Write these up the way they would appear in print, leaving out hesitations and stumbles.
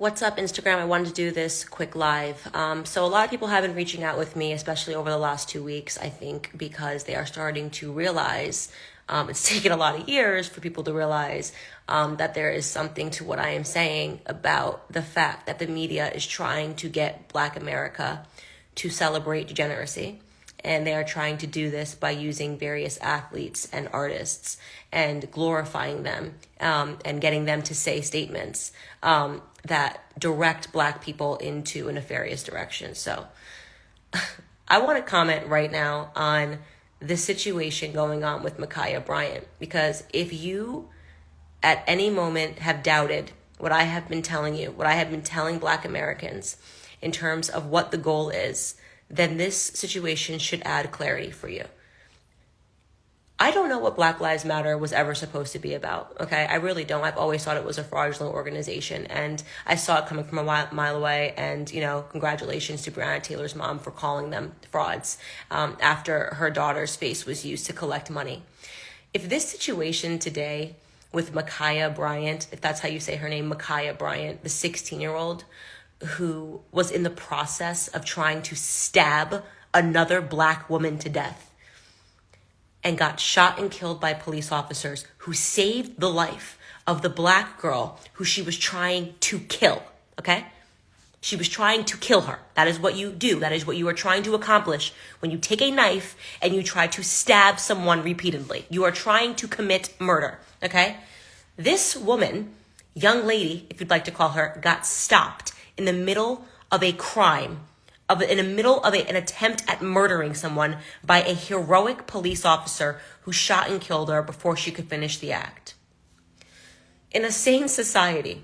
What's up, Instagram? I wanted to do this quick live. So a lot of people have been reaching out with me, especially over the last 2 weeks, I think, because they are starting to realize, it's taken a lot of years for people to realize that there is something to what I am saying about the fact that the media is trying to get Black America to celebrate degeneracy. And they are trying to do this by using various athletes and artists and glorifying them and getting them to say statements that direct Black people into a nefarious direction. So I want to comment right now on the situation going on with Ma'Khia Bryant, because if you at any moment have doubted what I have been telling you, what I have been telling Black Americans in terms of what the goal is, then this situation should add clarity for you. I don't know what Black Lives Matter was ever supposed to be about, okay? I really don't. I've always thought it was a fraudulent organization, and I saw it coming from a mile away, and, congratulations to Breonna Taylor's mom for calling them frauds after her daughter's face was used to collect money. If this situation today with Ma'Khia Bryant, if that's how you say her name, Ma'Khia Bryant, the 16-year-old, who was in the process of trying to stab another Black woman to death and got shot and killed by police officers who saved the life of the Black girl who she was trying to kill, okay? She was trying to kill her. That is what you do. That is what you are trying to accomplish when you take a knife and you try to stab someone repeatedly. You are trying to commit murder, okay? This woman, young lady, if you'd like to call her, got stopped in the middle of a crime, in the middle of an attempt at murdering someone by a heroic police officer who shot and killed her before she could finish the act. In a sane society,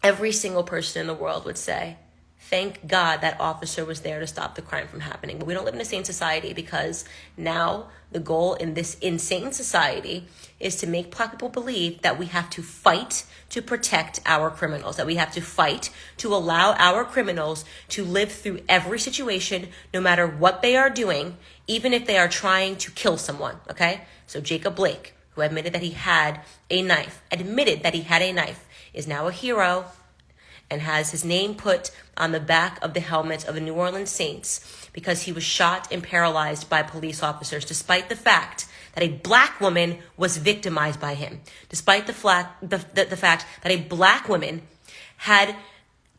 every single person in the world would say, thank God that officer was there to stop the crime from happening. But we don't live in a sane society, because now the goal in this insane society is to make Black people believe that we have to fight to protect our criminals, that we have to fight to allow our criminals to live through every situation, no matter what they are doing, even if they are trying to kill someone, okay? So Jacob Blake, who admitted that he had a knife, is now a hero and has his name put on the back of the helmet of the New Orleans Saints because he was shot and paralyzed by police officers, despite the fact that a Black woman was victimized by him, despite the fact that a Black woman had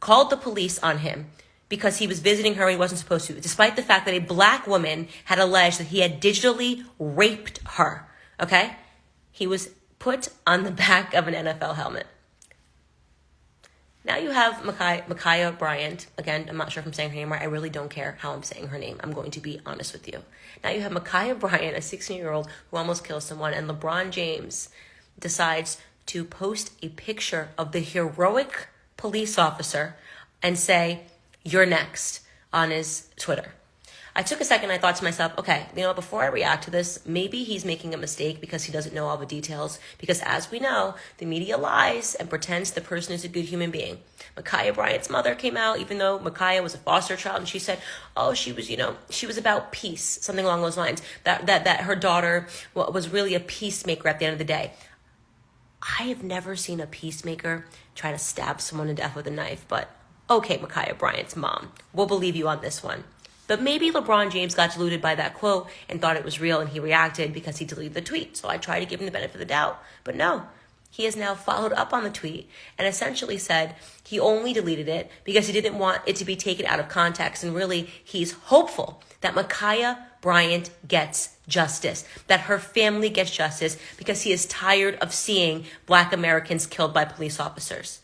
called the police on him because he was visiting her and he wasn't supposed to, despite the fact that a Black woman had alleged that he had digitally raped her, okay? He was put on the back of an NFL helmet. Now you have Ma'Khia Bryant. Again, I'm not sure if I'm saying her name right. I really don't care how I'm saying her name. I'm going to be honest with you. Now you have Ma'Khia Bryant, a 16-year-old who almost kills someone, and LeBron James decides to post a picture of the heroic police officer and say, "You're next," on his Twitter. I took a second, I thought to myself, okay, before I react to this, maybe he's making a mistake because he doesn't know all the details. Because as we know, the media lies and pretends the person is a good human being. Ma'Khia Bryant's mother came out, even though Ma'Khia was a foster child, and she said, she was about peace, something along those lines, that her daughter was really a peacemaker at the end of the day. I have never seen a peacemaker try to stab someone to death with a knife, but okay, Ma'Khia Bryant's mom, we'll believe you on this one. But maybe LeBron James got deluded by that quote and thought it was real, and he reacted because he deleted the tweet. So I tried to give him the benefit of the doubt. But no, he has now followed up on the tweet and essentially said he only deleted it because he didn't want it to be taken out of context. And really, he's hopeful that Ma'Khia Bryant gets justice, that her family gets justice, because he is tired of seeing Black Americans killed by police officers.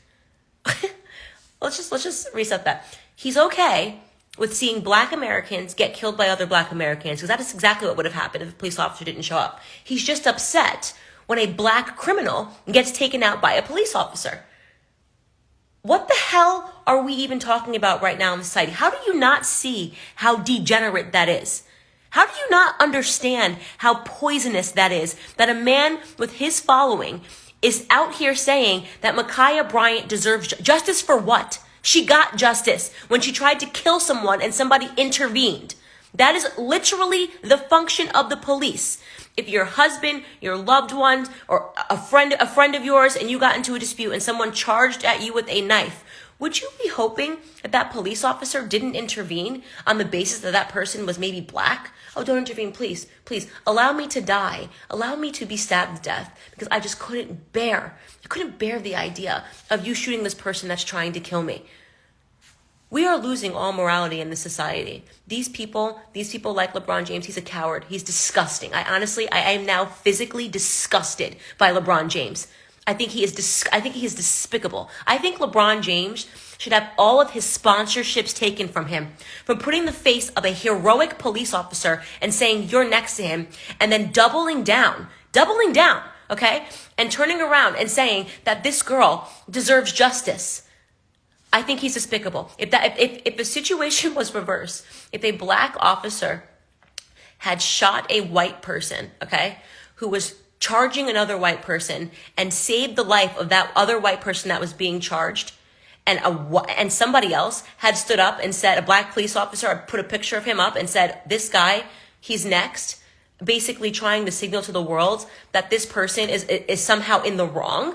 Let's just reset that. He's okay with seeing Black Americans get killed by other Black Americans, because that is exactly what would have happened if a police officer didn't show up. He's just upset when a Black criminal gets taken out by a police officer. What the hell are we even talking about right now in society? How do you not see how degenerate that is? How do you not understand how poisonous that is? That a man with his following is out here saying that Ma'Khia Bryant deserves justice for what? She got justice when she tried to kill someone and somebody intervened. That is literally the function of the police. If your husband, your loved ones, or a friend of yours, and you got into a dispute and someone charged at you with a knife, would you be hoping that that police officer didn't intervene on the basis that that person was maybe black? Oh, don't intervene, please. Please, allow me to die. Allow me to be stabbed to death because I just couldn't bear the idea of you shooting this person that's trying to kill me. We are losing all morality in this society. These people like LeBron James, he's a coward. He's disgusting. I am now physically disgusted by LeBron James. I think he is despicable. I think LeBron James should have all of his sponsorships taken from him for putting the face of a heroic police officer and saying you're next to him and then doubling down, okay? And turning around and saying that this girl deserves justice. I think he's despicable. If the situation was reversed, if a black officer had shot a white person, okay, who was charging another white person and saved the life of that other white person that was being charged, and somebody else had stood up and said, a black police officer had put a picture of him up and said, this guy, he's next, basically trying to signal to the world that this person is somehow in the wrong,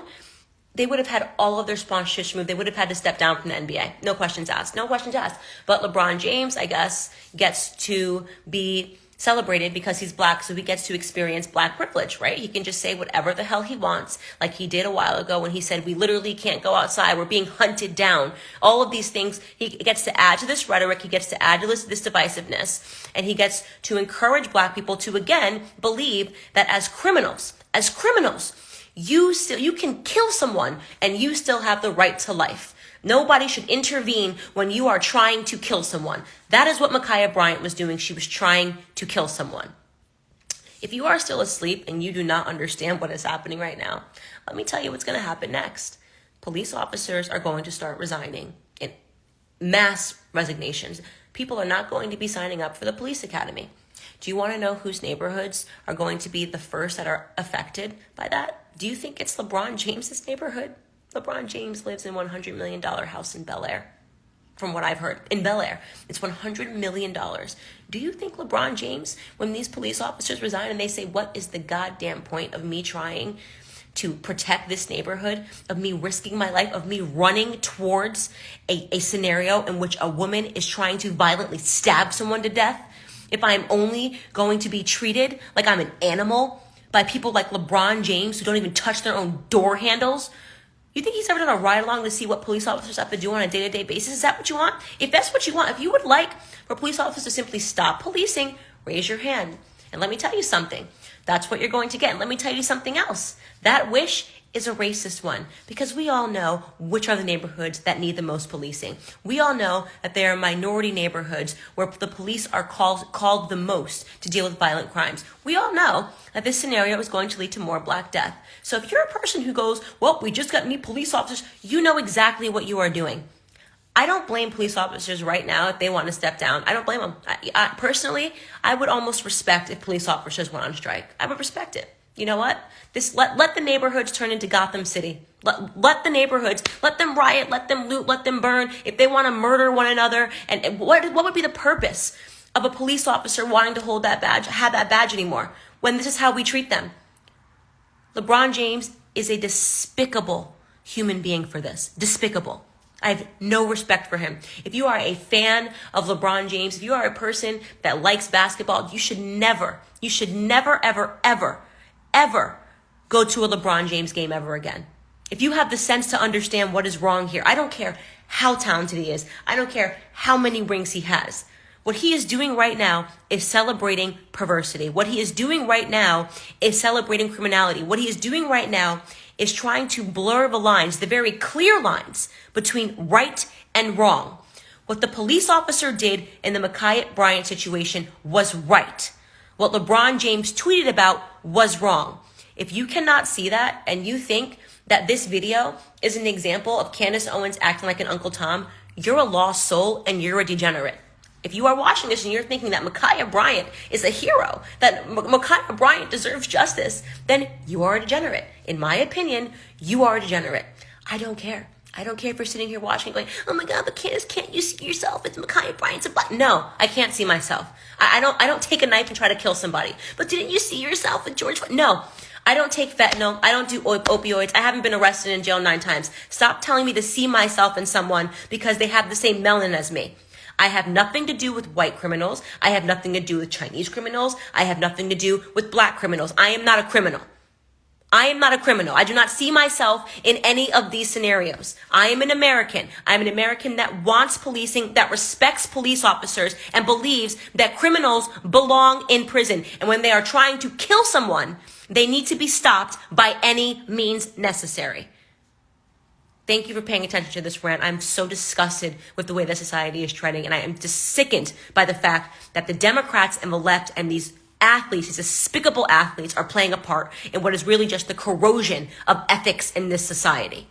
they would have had all of their sponsorships removed. They would have had to step down from the NBA. No questions asked. But LeBron James, I guess, gets to be celebrated because he's black, so he gets to experience black privilege, right? He can just say whatever the hell he wants, like he did a while ago when he said, we literally can't go outside. We're being hunted down. All of these things, he gets to add to this rhetoric. He gets to add to this divisiveness. And he gets to encourage black people to, again, believe that as criminals, you can kill someone and you still have the right to life. Nobody should intervene when you are trying to kill someone. That is what Ma'Khia Bryant was doing. She was trying to kill someone. If you are still asleep and you do not understand what is happening right now, let me tell you what's going to happen next. Police officers are going to start resigning in mass resignations. People are not going to be signing up for the police academy. Do you want to know whose neighborhoods are going to be the first that are affected by that? Do you think it's LeBron James's neighborhood? LeBron James lives in a $100 million house in Bel Air. From what I've heard, in Bel Air, it's $100 million. Do you think LeBron James, when these police officers resign and they say, what is the goddamn point of me trying to protect this neighborhood, of me risking my life, of me running towards a scenario in which a woman is trying to violently stab someone to death? If I'm only going to be treated like I'm an animal by people like LeBron James who don't even touch their own door handles? You think he's ever done a ride along to see what police officers have to do on a day-to-day basis? Is that what you want? If that's what you want, if you would like for police officers to simply stop policing, raise your hand. And let me tell you something. That's what you're going to get. And let me tell you something else. That wish is a racist one, because we all know which are the neighborhoods that need the most policing. We all know that there are minority neighborhoods where the police are called the most to deal with violent crimes. We all know that this scenario is going to lead to more Black death. So if you're a person who goes, well, we just got new police officers, you know exactly what you are doing. I don't blame police officers right now if they want to step down. I don't blame them. Personally, I would almost respect if police officers went on strike. I would respect it. You know what? Let the neighborhoods turn into Gotham City. Let the neighborhoods, let them riot, let them loot, let them burn. If they want to murder one another, and what would be the purpose of a police officer wanting to hold that badge, have that badge anymore, when this is how we treat them? LeBron James is a despicable human being for this. Despicable. I have no respect for him. If you are a fan of LeBron James, if you are a person that likes basketball, you should never, ever go to a LeBron James game ever again. If you have the sense to understand what is wrong here, I don't care how talented he is. I don't care how many rings he has. What he is doing right now is celebrating perversity. What he is doing right now is celebrating criminality. What he is doing right now is trying to blur the lines, the very clear lines between right and wrong. What the police officer did in the Ma'Khia Bryant situation was right. What LeBron James tweeted about was wrong. If you cannot see that and you think that this video is an example of Candace Owens acting like an Uncle Tom, you're a lost soul and you're a degenerate. If you are watching this and you're thinking that Ma'Khia Bryant is a hero, that Ma'Khia Bryant deserves justice, then you are a degenerate. In my opinion, you are a degenerate. I don't care. I don't care if you're sitting here watching going, oh my God, but Candace, can't you see yourself? It's Ma'Khia Bryant's a black. No, I can't see myself. I don't take a knife and try to kill somebody. But didn't you see yourself with George? No, I don't take fentanyl. I don't do opioids. I haven't been arrested in jail 9 times. Stop telling me to see myself in someone because they have the same melanin as me. I have nothing to do with white criminals. I have nothing to do with Chinese criminals. I have nothing to do with black criminals. I am not a criminal. I am not a criminal. I do not see myself in any of these scenarios. I am an American. I'm an American that wants policing, that respects police officers, and believes that criminals belong in prison. And when they are trying to kill someone, they need to be stopped by any means necessary. Thank you for paying attention to this rant. I'm so disgusted with the way that society is trending, and I am just sickened by the fact that the Democrats and the left and these athletes, these despicable athletes, are playing a part in what is really just the corrosion of ethics in this society.